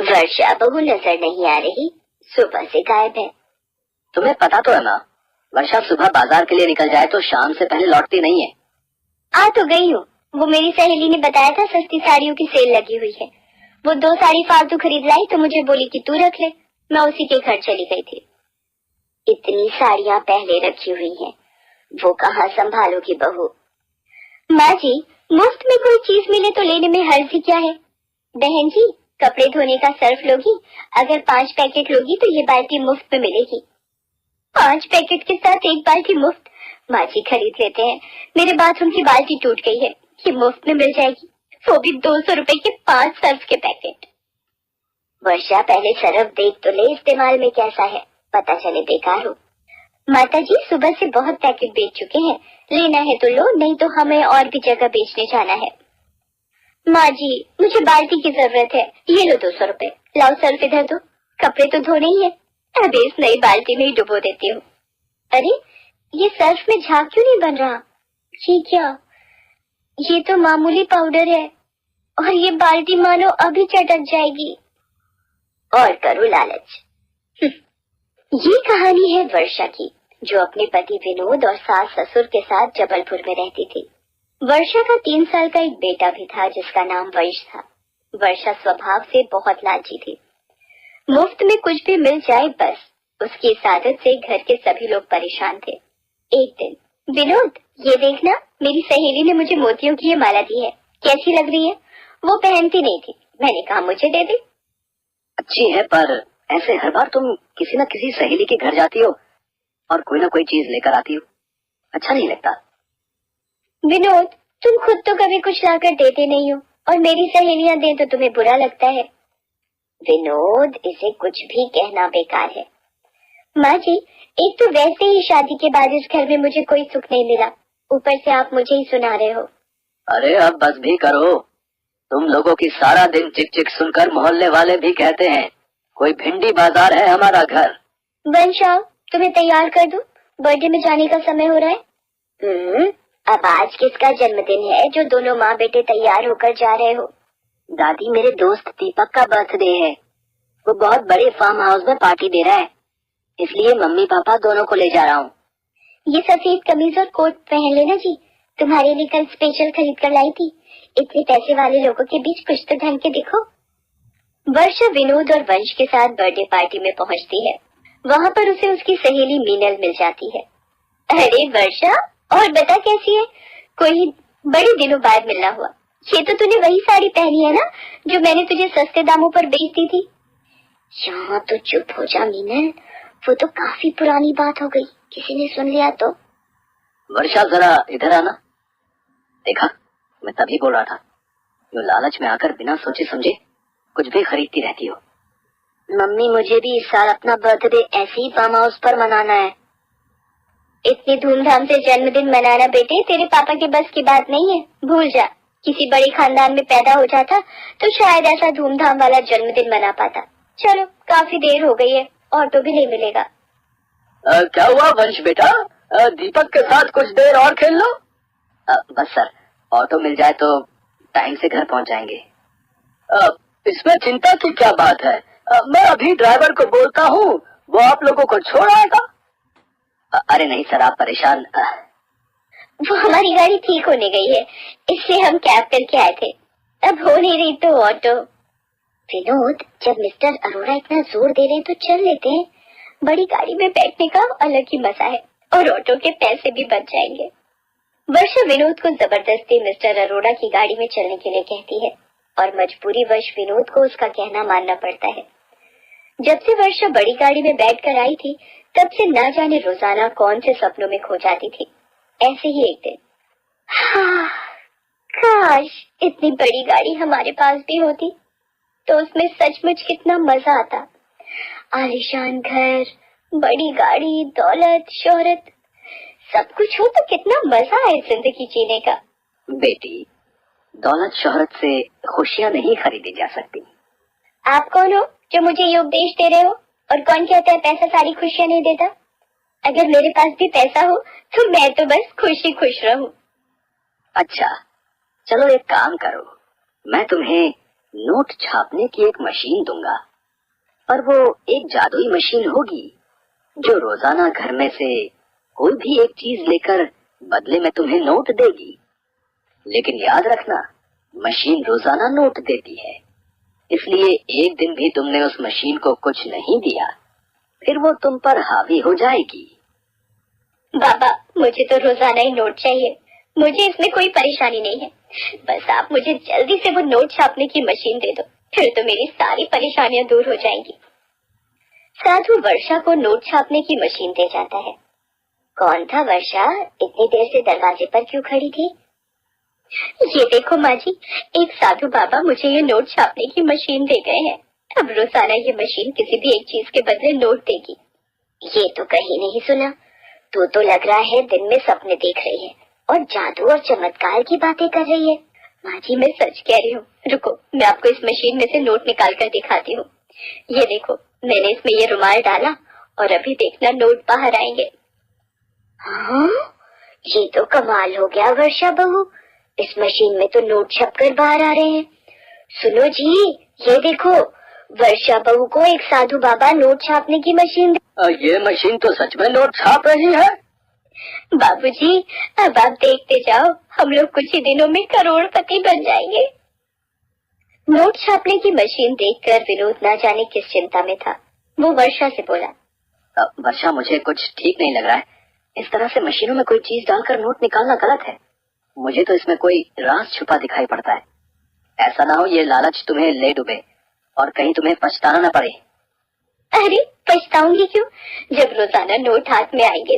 वर्षा बहू नजर नहीं आ रही, सुबह से गायब है। तुम्हें पता तो है माँ, वर्षा सुबह बाजार के लिए निकल जाए तो शाम से पहले लौटती नहीं है। आ तो गई हूँ, वो मेरी सहेली ने बताया था सस्ती साड़ियों की सेल लगी हुई है। वो 2 साड़ी फालतू खरीद लाई तो मुझे बोली कि तू रख ले। मैं उसी के घर चली गई थी। इतनी साड़ियाँ पहले रखी हुई हैं, वो कहाँ संभालोगी बहू। माँ जी, मुफ्त में कोई चीज मिले तो लेने में हर्ज ही क्या है। बहन जी, कपड़े धोने का सर्फ लोगी? अगर 5 पैकेट लोगी तो ये बाल्टी मुफ्त में मिलेगी। 5 पैकेट के साथ एक बाल्टी मुफ्त? माँ जी खरीद लेते हैं, मेरे बाथरूम की बाल्टी टूट गई है, ये मुफ्त में मिल जाएगी, वो भी 200 रुपए के 5 सर्फ के पैकेट। वर्षा पहले सर्फ देख तो ले इस्तेमाल में कैसा है, पता चले बेकार हो। माता जी सुबह से बहुत पैकेट बेच चुके हैं, लेना है तो लो, नहीं तो हमें और भी जगह बेचने जाना है। माँ जी मुझे बाल्टी की जरूरत है, ये लो 200 रुपए। लाओ सर्फ इधर दो, कपड़े तो धोने ही है, अभी इस नई बाल्टी में ही डुबो देती हूँ। अरे ये सर्फ में झाग क्यों नहीं बन रहा? ये क्या, ये तो मामूली पाउडर है और ये बाल्टी मानो अभी चटक जाएगी। और करो लालच। ये कहानी है वर्षा की, जो अपने पति विनोद और सास ससुर के साथ जबलपुर में रहती थी। वर्षा का 3 साल का एक बेटा भी था जिसका नाम वंश था। वर्षा स्वभाव से बहुत लालची थी, मुफ्त में कुछ भी मिल जाए बस, उसकी इस आदत से घर के सभी लोग परेशान थे। एक दिन, विनोद ये देखना, मेरी सहेली ने मुझे मोतियों की ये माला दी है, कैसी लग रही है? वो पहनती नहीं थी, मैंने कहा मुझे दे दे। अच्छी है, पर ऐसे हर बार तुम किसी न किसी सहेली के घर जाती हो और कोई ना कोई चीज लेकर आती हो, अच्छा नहीं लगता। विनोद तुम खुद तो कभी कुछ लाकर देते नहीं हो और मेरी सहेलियां दें तो तुम्हें बुरा लगता है। विनोद इसे कुछ भी कहना बेकार है। माँ जी, एक तो वैसे ही शादी के बाद इस घर में मुझे कोई सुख नहीं मिला, ऊपर से आप मुझे ही सुना रहे हो। अरे अब बस भी करो, तुम लोगों की सारा दिन चिक चिक सुनकर मोहल्ले वाले भी कहते हैं कोई भिंडी बाजार है हमारा घर। वंशा तुम्हें तैयार कर दूं, बर्थडे में जाने का समय हो रहा है। अब आज किसका जन्मदिन है जो दोनों माँ बेटे तैयार होकर जा रहे हो? दादी मेरे दोस्त दीपक का बर्थडे है, वो बहुत बड़े फार्म हाउस में पार्टी दे रहा है, इसलिए मम्मी पापा दोनों को ले जा रहा हूँ। ये सफेद कमीज और कोट पहन लेना जी, तुम्हारे लिए कल स्पेशल खरीद कर लाई थी। इतने पैसे वाले लोगों के बीच कुछ तो ढंग के दिखो। वर्षा विनोद और वंश के साथ बर्थडे पार्टी में पहुंचती है। वहाँ पर उसे उसकी सहेली मीनल मिल जाती है। अरे वर्षा, और बता कैसी है? कोई बड़े दिनों बाद मिलना हुआ। ये तो तूने वही साड़ी पहनी है ना जो मैंने तुझे सस्ते दामों पर बेच दी थी? यहाँ तो चुप हो जा मीनल, वो तो काफी पुरानी बात हो गई, किसी ने सुन लिया तो। वर्षा जरा इधर आना, देखा मैं तभी बोल रहा था, जो लालच में आकर बिना सोचे समझे कुछ भी खरीदती रहती हो। मम्मी मुझे भी इस साल अपना बर्थडे ऐसे ही फार्म हाउस पर मनाना है। इतनी धूमधाम से जन्मदिन मनाना बेटे तेरे पापा के बस की बात नहीं है, भूल जा। किसी बड़े खानदान में पैदा हो जाता तो शायद ऐसा धूमधाम वाला जन्मदिन मना पाता। चलो काफी देर हो गई है, ऑटो भी नहीं मिलेगा। क्या हुआ वंश बेटा, दीपक के साथ कुछ देर और खेल लो। बस सर, ऑटो मिल जाए तो टाइम से घर पहुंच जाएंगे। इसमें चिंता की क्या बात है, मैं अभी ड्राइवर को बोलता हूँ, वो आप लोगों को छोड़ आएगा। अरे नहीं सर, आप परेशान। वो हमारी गाड़ी ठीक होने गई है, इसलिए हम कैब करके आए थे, अब हो नहीं रही तो ऑटो। विनोद, जब मिस्टर अरोड़ा इतना जोर दे रहे हैं तो चल लेते हैं, बड़ी गाड़ी में बैठने का अलग ही मजा है और ऑटो के पैसे भी बच जाएंगे। वर्षा विनोद को जबरदस्ती मिस्टर अरोड़ा की गाड़ी में चलने के लिए कहती है और मजबूरी वश विनोद को उसका कहना मानना पड़ता है। जब से वर्षा बड़ी गाड़ी में बैठकर आई थी तब से ना जाने रोजाना कौन से सपनों में खो जाती थी। ऐसे ही एक दिन, हाँ, काश इतनी बड़ी गाड़ी हमारे पास भी होती तो उसमें सचमुच कितना मजा आता। आलीशान घर, बड़ी गाड़ी, दौलत, शोहरत, सब कुछ हो तो कितना मजा है जिंदगी जीने का। बेटी, दौलत शोहरत से खुशियाँ नहीं खरीदी जा सकती। आप कौन हो जो मुझे ये उपदेश दे रहे हो? और कौन कहता है पैसा सारी खुशियाँ नहीं देता? अगर मेरे पास भी पैसा हो तो मैं तो बस खुशी खुश रहूं। अच्छा, चलो एक काम करो, मैं तुम्हें नोट छापने की एक मशीन दूंगा, और वो एक जादुई मशीन होगी जो रोजाना घर में से कोई भी एक चीज लेकर बदले में तुम्हें नोट देगी। लेकिन याद रखना, मशीन रोजाना नोट देती है, इसलिए एक दिन भी तुमने उस मशीन को कुछ नहीं दिया, फिर वो तुम पर हावी हो जाएगी। बाबा, मुझे तो रोजाना ही नोट चाहिए, मुझे इसमें कोई परेशानी नहीं है। बस आप मुझे जल्दी से वो नोट छापने की मशीन दे दो, फिर तो मेरी सारी परेशानियां दूर हो जाएंगी। साधु वर्षा को नोट छापने की मशीन दे जाता है। कौन था वर्षा? इतनी देर से दरवाजे पर क्यों खड़ी थी? ये देखो माँ जी, एक साधु बाबा मुझे ये नोट छापने की मशीन दे गए हैं। अब रोजाना ये मशीन किसी भी एक चीज के बदले नोट देगी। ये तो कहीं नहीं सुना। तो लग रहा है दिन में सपने देख रही है और जादू और चमत्कार की बातें कर रही है। माँ जी, मैं सच कह रही हूँ। रुको, मैं आपको इस मशीन में से नोट निकाल कर दिखाती हूँ। ये देखो, मैंने इसमें ये रुमाल डाला और अभी देखना नोट बाहर आएंगे। हाँ, ये तो कमाल हो गया वर्षा बहू, इस मशीन में तो नोट छपकर बाहर आ रहे हैं। सुनो जी, ये देखो, वर्षा बहू को एक साधु बाबा नोट छापने की मशीन ये मशीन तो सच में नोट छाप रही है। बाबूजी, अब आप देखते जाओ, हम लोग कुछ ही दिनों में करोड़पति बन जाएंगे। नोट छापने की मशीन देखकर विनोद ना जाने किस चिंता में था। वो वर्षा से बोला, वर्षा, मुझे कुछ ठीक नहीं लग रहा है। इस तरह से मशीनों में कोई चीज डालकर नोट निकालना गलत है। मुझे तो इसमें कोई राज छुपा दिखाई पड़ता है। ऐसा ना हो ये लालच तुम्हें ले डूबे और कहीं तुम्हें पछताना न पड़े। अरे, पछताऊंगी क्यों? जब रोजाना नोट हाथ में आएंगे